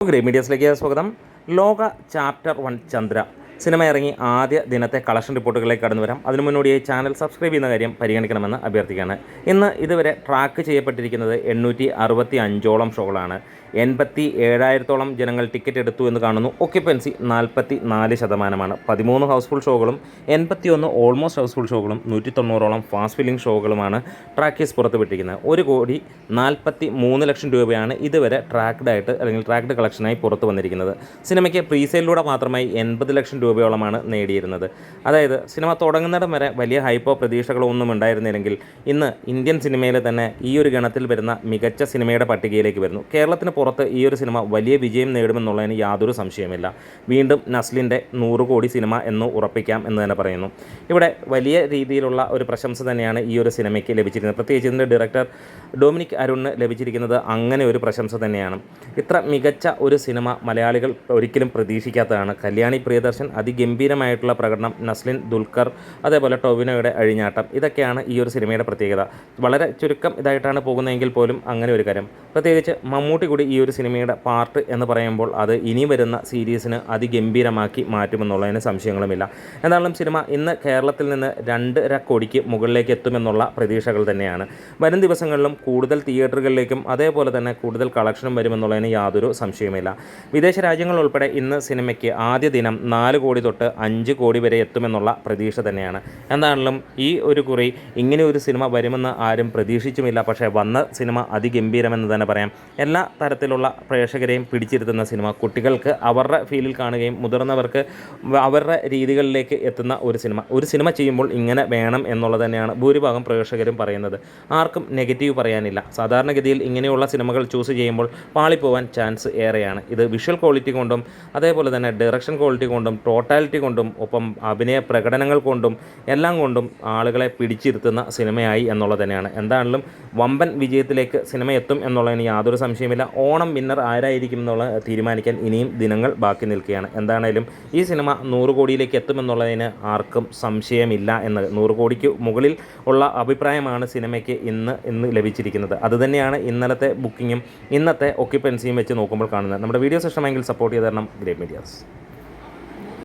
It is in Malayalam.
ഗ്രേറ്റ് മീഡിയസിലേക്ക് സ്വാഗതം. ലോക ചാപ്റ്റർ 1 ചന്ദ്ര സിനിമ ഇറങ്ങി ആദ്യ ദിനത്തെ കളക്ഷൻ റിപ്പോർട്ടുകളിലേക്ക് കടന്നു വരാം. അതിനു മുന്നോടിയായി ചാനൽ സബ്സ്ക്രൈബ് ചെയ്യുന്ന കാര്യം പരിഗണിക്കണമെന്ന് അഭ്യർത്ഥിക്കുകയാണ്. ഇന്ന് ഇതുവരെ ട്രാക്ക് ചെയ്യപ്പെട്ടിരിക്കുന്നത് 865ഓളം ഷോകളാണ്. 87,000ഓളം ജനങ്ങൾ ടിക്കറ്റ് എടുത്തു എന്ന് കാണുന്നു. ഒക്യുപ്പൻസി 44%. 13 ഹൗസ്ഫുൾ ഷോകളും 81 ഓൾമോസ്റ്റ് ഹൗസ്ഫുൾ ഷോകളും 190ഓളം ഫാസ്റ്റ് ഫില്ലിംഗ് ഷോകളുമാണ് ട്രാക്കീസ് പുറത്തുവിട്ടിരിക്കുന്നത്. 1,43,00,000 രൂപയാണ് ഇതുവരെ ട്രാക്ക്ഡായിട്ട് അല്ലെങ്കിൽ ട്രാക്ക്ഡ് കളക്ഷനായി പുറത്തു വന്നിരിക്കുന്നത്. സിനിമയ്ക്ക് പ്രീസെയിലൂടെ മാത്രമായി 80 ലക്ഷം രൂപയോളമാണ് നേടിയിരുന്നത്. അതായത് സിനിമ തുടങ്ങുന്നിടം വരെ വലിയ ഹൈപ്പോ പ്രതീക്ഷകളോ ഒന്നും ഉണ്ടായിരുന്നില്ലെങ്കിൽ ഇന്ന് ഇന്ത്യൻ സിനിമയിൽ തന്നെ ഈ ഒരു ഗണത്തിൽ വരുന്ന മികച്ച സിനിമയുടെ പട്ടികയിലേക്ക് വരുന്നു. കേരളത്തിന് പുറത്ത് ഈ ഒരു സിനിമ വലിയ വിജയം നേടുമെന്നുള്ളതിന് യാതൊരു സംശയമില്ല. വീണ്ടും നസ്ലിൻ്റെ 100 കോടി സിനിമ എന്ന് ഉറപ്പിക്കാം എന്ന് തന്നെ പറയുന്നു. ഇവിടെ വലിയ രീതിയിലുള്ള ഒരു പ്രശംസ തന്നെയാണ് ഈ ഒരു സിനിമയ്ക്ക് ലഭിച്ചിരിക്കുന്നത്. പ്രത്യേകിച്ച് ഇതിൻ്റെ ഡയറക്ടർ ഡൊമിനിക് അരുണിന് ലഭിച്ചിരിക്കുന്നത് അങ്ങനെ ഒരു പ്രശംസ തന്നെയാണ്. ഇത്ര മികച്ച ഒരു സിനിമ മലയാളികൾ ഒരിക്കലും പ്രതീക്ഷിക്കാത്തതാണ്. കല്യാണി പ്രിയദർശൻ അതിഗംഭീരമായിട്ടുള്ള പ്രകടനം, നസ്ലിൻ, ദുൽഖർ, അതേപോലെ ടൊവിനോയുടെ അഴിഞ്ഞാട്ടം, ഇതൊക്കെയാണ് ഈ ഒരു സിനിമയുടെ പ്രത്യേകത. വളരെ ചുരുക്കം ഇതായിട്ടാണ് പോകുന്നതെങ്കിൽ പോലും അങ്ങനെ ഒരു കാര്യം. പ്രത്യേകിച്ച് മമ്മൂട്ടി കൂടി ഈ ഒരു സിനിമയുടെ പാർട്ട് എന്ന് പറയുമ്പോൾ അത് ഇനി വരുന്ന സീരീസിന് അതിഗംഭീരമാക്കി മാറ്റുമെന്നുള്ളതിന് സംശയങ്ങളുമില്ല. എന്നാലും സിനിമ ഇന്ന് കേരളത്തിൽ നിന്ന് 2.5 കോടിക്ക് മുകളിലേക്ക് എത്തുമെന്നുള്ള പ്രതീക്ഷകൾ തന്നെയാണ്. വരും ദിവസങ്ങളിലും കൂടുതൽ തിയേറ്ററുകളിലേക്കും അതേപോലെ തന്നെ കൂടുതൽ കളക്ഷനും വരുമെന്നുള്ളതിന് യാതൊരു സംശയവുമില്ല. വിദേശ രാജ്യങ്ങൾ ഉൾപ്പെടെ ഇന്ന് സിനിമയ്ക്ക് ആദ്യ ദിനം 4 കോടി തൊട്ട് 5 കോടി വരെ എത്തുമെന്നുള്ള പ്രതീക്ഷ തന്നെയാണ്. എന്താണെങ്കിലും ഈ ഒരു കുറി ഇങ്ങനെ ഒരു സിനിമ വരുമെന്ന് ആരും പ്രതീക്ഷിച്ചുമില്ല. പക്ഷേ വന്ന സിനിമ അതിഗംഭീരമെന്ന് തന്നെ പറയാം. എല്ലാ തരത്തിലുള്ള പ്രേക്ഷകരെയും പിടിച്ചിരുത്തുന്ന സിനിമ, കുട്ടികൾക്ക് അവരുടെ ഫീലിൽ കാണുകയും മുതിർന്നവർക്ക് അവരുടെ രീതികളിലേക്ക് എത്തുന്ന ഒരു സിനിമ ചെയ്യുമ്പോൾ ഇങ്ങനെ വേണം എന്നുള്ളത് തന്നെയാണ് ഭൂരിഭാഗം പ്രേക്ഷകരും പറയുന്നത്. ആർക്കും നെഗറ്റീവ് പറയാനില്ല. സാധാരണഗതിയിൽ ഇങ്ങനെയുള്ള സിനിമകൾ ചൂസ് ചെയ്യുമ്പോൾ പാളിപ്പോവാൻ ചാൻസ് ഏറെയാണ്. ഇത് വിഷ്വൽ ക്വാളിറ്റി കൊണ്ടും അതേപോലെ തന്നെ ഡയറക്ഷൻ ക്വാളിറ്റി കൊണ്ടും ടോട്ടാലിറ്റി കൊണ്ടും ഒപ്പം അഭിനയ പ്രകടനങ്ങൾ കൊണ്ടും എല്ലാം കൊണ്ടും ആളുകളെ പിടിച്ചിരുത്തുന്ന സിനിമയായി എന്നുള്ളത് തന്നെയാണ്. എന്താണെങ്കിലും വമ്പൻ വിജയത്തിലേക്ക് സിനിമ എത്തും എന്നുള്ളതിന് യാതൊരു സംശയമില്ല. ഓണം വിന്നർ ആരായിരിക്കും എന്നുള്ള തീരുമാനിക്കാൻ ഇനിയും ദിനങ്ങൾ ബാക്കി നിൽക്കുകയാണ്. എന്താണേലും ഈ സിനിമ 100 കോടിയിലേക്ക് എത്തുമെന്നുള്ളതിന് ആർക്കും സംശയമില്ല എന്ന് 100 കോടിക്ക് മുകളിൽ ഉള്ള അഭിപ്രായമാണ് സിനിമയ്ക്ക് ഇന്ന് ലഭിച്ചിരിക്കുന്നത്. അതുതന്നെയാണ് ഇന്നലത്തെ ബുക്കിങ്ങും ഇന്നത്തെ ഒക്യുപ്പൻസിയും വെച്ച് നോക്കുമ്പോൾ കാണുന്നത്. നമ്മുടെ വീഡിയോസ് ഇഷ്ടമെങ്കിൽ സപ്പോർട്ട് ചെയ്ത് തരണം. Great medias.